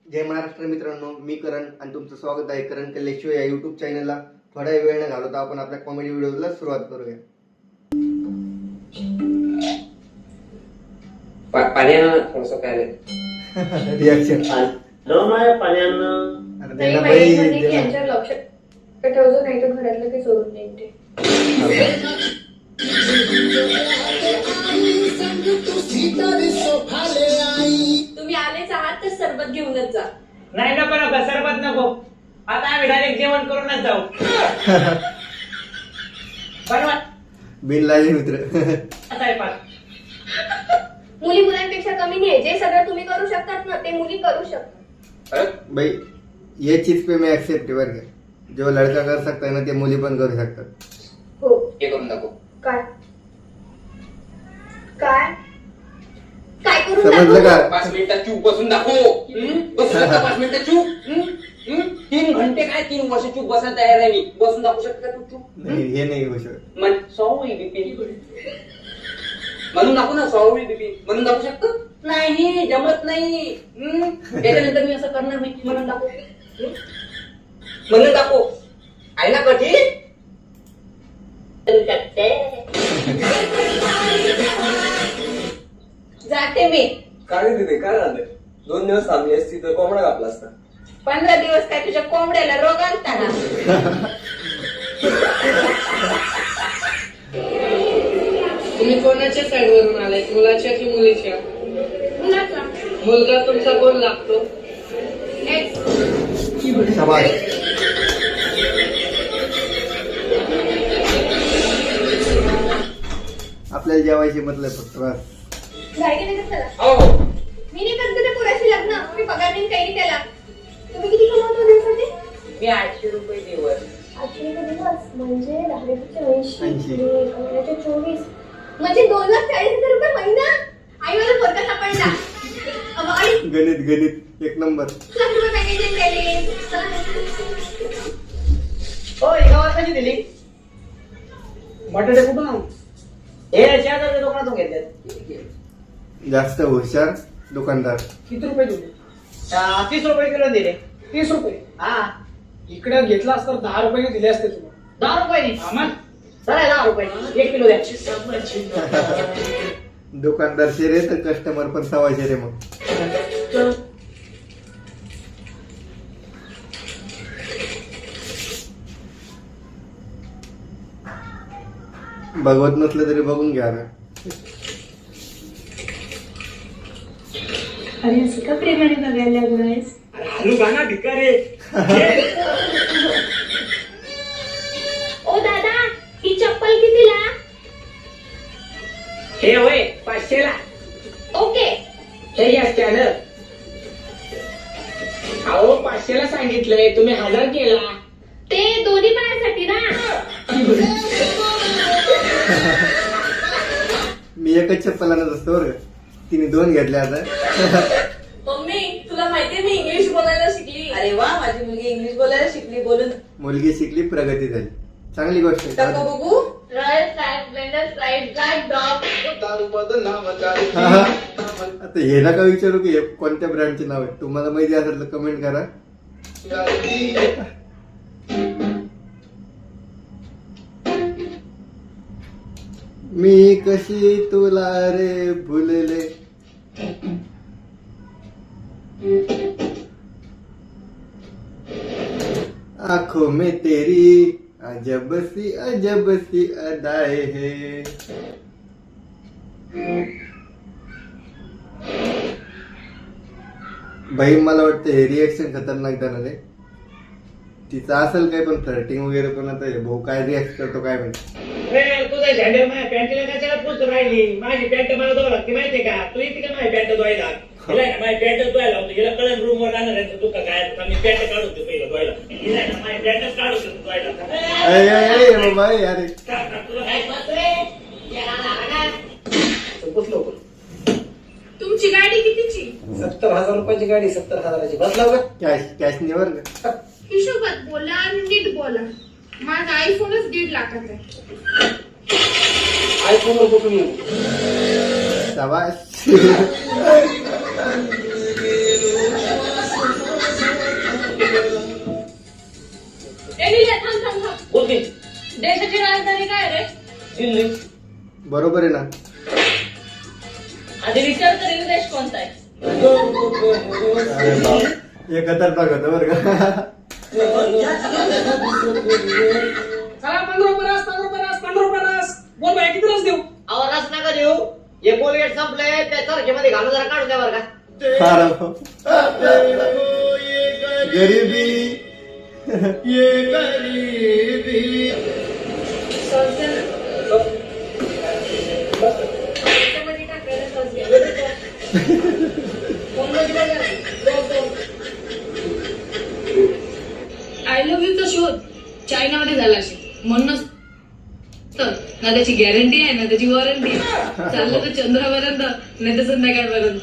जय महाराष्ट्र मित्रांनो, मी करण आणि तुमचं स्वागत आहे करण कल्लेश्वर या यूट्यूब चॅनलला. थोडा वेळ न घालवता आपण आपल्या कॉमेडी व्हिडिओला सुरुवात करूया. पाण्यानं थोडंसं काय रिॲक्शन पाण्यानं अरे नाही त्याला माहिती बाई म्हणजे की यांच्या लक्षात ठेवतो, नाही तर घरातलं काही सोडून देईन ते. तुम्ही आलेच आहात तर सरबत घेऊनच जा. नाही नको नको सरबत नको. आता आम्ही डायरेक्ट जेवण करूनच जाऊ. बनवा बिनलाजी मित्र. स्वयंपाक. मुली मुलांपेक्षा कमी नाही. जे सगळं तुम्ही करू शकतात ना ते मुली करू शकतात. भाई ये चीज पे मैं एक्सेप्ट है बरं का. जो लड़का कर सकता है ना ते मुली पण करू शकतात. हो. हे करून दाखव. काय काय काय करून समजलं दाखवू? का? 5 मिनिटात चूप बसून दाखव. बसून दाखव 5 मिनिटात चूप. 3 घंटे काय 3 वर्ष चूप बसायला तयार आहे मी. बसून दाखवू शकता तू चूप? नाही हे नाही होऊ शकत. मन सॉरी बिपिन म्हणून दाखवू ना. सॉरी बिपिन म्हणून दाखवू शकतो. नाही जमत नाही. त्याच्यानंतर मी असं करणार नाही. म्हणून दाखव. म्हणून दाखव. आहे ना कठीण. जाते मी. काय तिथे काय झालं 2 दिवस थांबली असती तर कोंबडा कापला असता. 15 दिवस काय तुझ्या कोंबड्याला रोग आलता ना. तुम्ही कोणाच्या साईडवरून आलाय, मुलाच्या की मुलीच्या? मुलाचा मुलगा तुमचा कोण लागतो? एक्स. शाबास. आपल्याला जेवायची मतलब फक्त बस. घाई नाही करत त्याला. हो मी नाही करत त्या पुराशी लग्न. मी पगार नाही काही नाही त्याला. तुम्ही किती कमवतो दिवसाचे? मी 800 रुपये दिवस. 800 रुपये दिवस म्हणजे 10 80. महिन्याचे 24 म्हणजे 2,40,000 रुपये महिना. आई मला पोरका सापडला. अगं आई गणित एक नंबर. लाख रुपये पॅकेज केले. हो एका वर्षाची दिली. बटाटे कुठून आणू? हे शेजारच्या दुकानातून घेतले. जास्त हुशार दुकानदार. किती रुपये दिले? 30 रुपये किलो दिले. 30 रुपये. हा इकडे घेतलास तर 10 रुपये दिले असते तुला. 10 रुपये मग चला 10 रुपये 1 किलो द्या. दुकानदार शेरे तर कस्टमर पण सवा शेरे. मग बघवत नसलं तरी बघून घ्या ना. अरे असं का प्रेमाने बघायला लागलायस? हलू गाणा भिकारे. ओ दादा ही चप्पल कितीला? हे होय 500 ला. ओके. हे घ्या स्कॅनर. अहो 500 ला सांगितलंय तुम्ही 1000 केला. ते दोन्ही पायासाठी ना. मी एकच चप्पलानच असतो बरं का. तिने 2 घेतल्या आता. मम्मी तुला माहितीये मी इंग्लिश बोलायला शिकली. अरे वा माझी मुलगी इंग्लिश बोलायला शिकली. बोलून मुलगी शिकली, प्रगती झाली. चांगली गोष्ट आहे. टाकू बघू. Right side blender right side dog. हा, हा. आता हे नका विचारू की हे कोणत्या ब्रँडचे नाव आहे. तुम्हाला माहिती असेल तर कमेंट करा. मी कशी तुला रे भुलले. आंखों में तेरी अजब सी अदाएं है. भाई मला वाटतं हे रिएक्शन खतरनाक जाणार आहे. तिचं असेल काय पण फ्लर्टिंग वगैरे पण. आता हे भाऊ काय रिॲक्ट करतो काय माहिती. तुझा झेंडर माझ्या पॅन्टीला कशाला पुसतो राहिली. माझी पॅन्ट मला धुवा लागते माहितीये का. तू येते का माझी पॅन्ट धुवायला? हिला ना माझी पॅन्ट धुवायला होतो. हिला कळण रूम वर राहणार आहे तू का काय. मी पॅन्ट काढून देतो पहिलं धुवायला. हिला ना माझी पॅन्टच काढून देतो धुवायला. बाबा अरे तुला काय पाहतोय? बसलो. तुमची गाडी कितीची? 70,000 रुपयाची गाडी. 70,000ची. बसला का? कॅश नाही बरं का. हिशोबात बोला आणि नीट बोला. माझा आयफोनच 1.5 लाखाचा आहे. आयफोनवर कुठून येऊ? शाबाश. दिल्ली. बरोबर आहे ना. आधी विचार तर देश कोणता आहे. अरे बाप, हे खतरनाक होतं बरं का. चला 15 रुपये रस, 15 रुपये रस, 15 रुपये रस. बोल भाई किती रस देऊ? अहो रस नका देऊ. हे कोलगेट संपलंय त्या चरखेमध्ये घालून जरा काढून द्या बरं का. अरे बाप. गरिबी. त्याच्यामध्ये टाकायला सॉस घ्या. आय लव्ह यूचा शोध चायनामध्ये झाला असेल म्हणूनच तर ना त्याची गॅरंटी आहे ना त्याची वॉरंटी. चाललं तर चंद्रापर्यंत नाही तर संध्याकाळपर्यंत.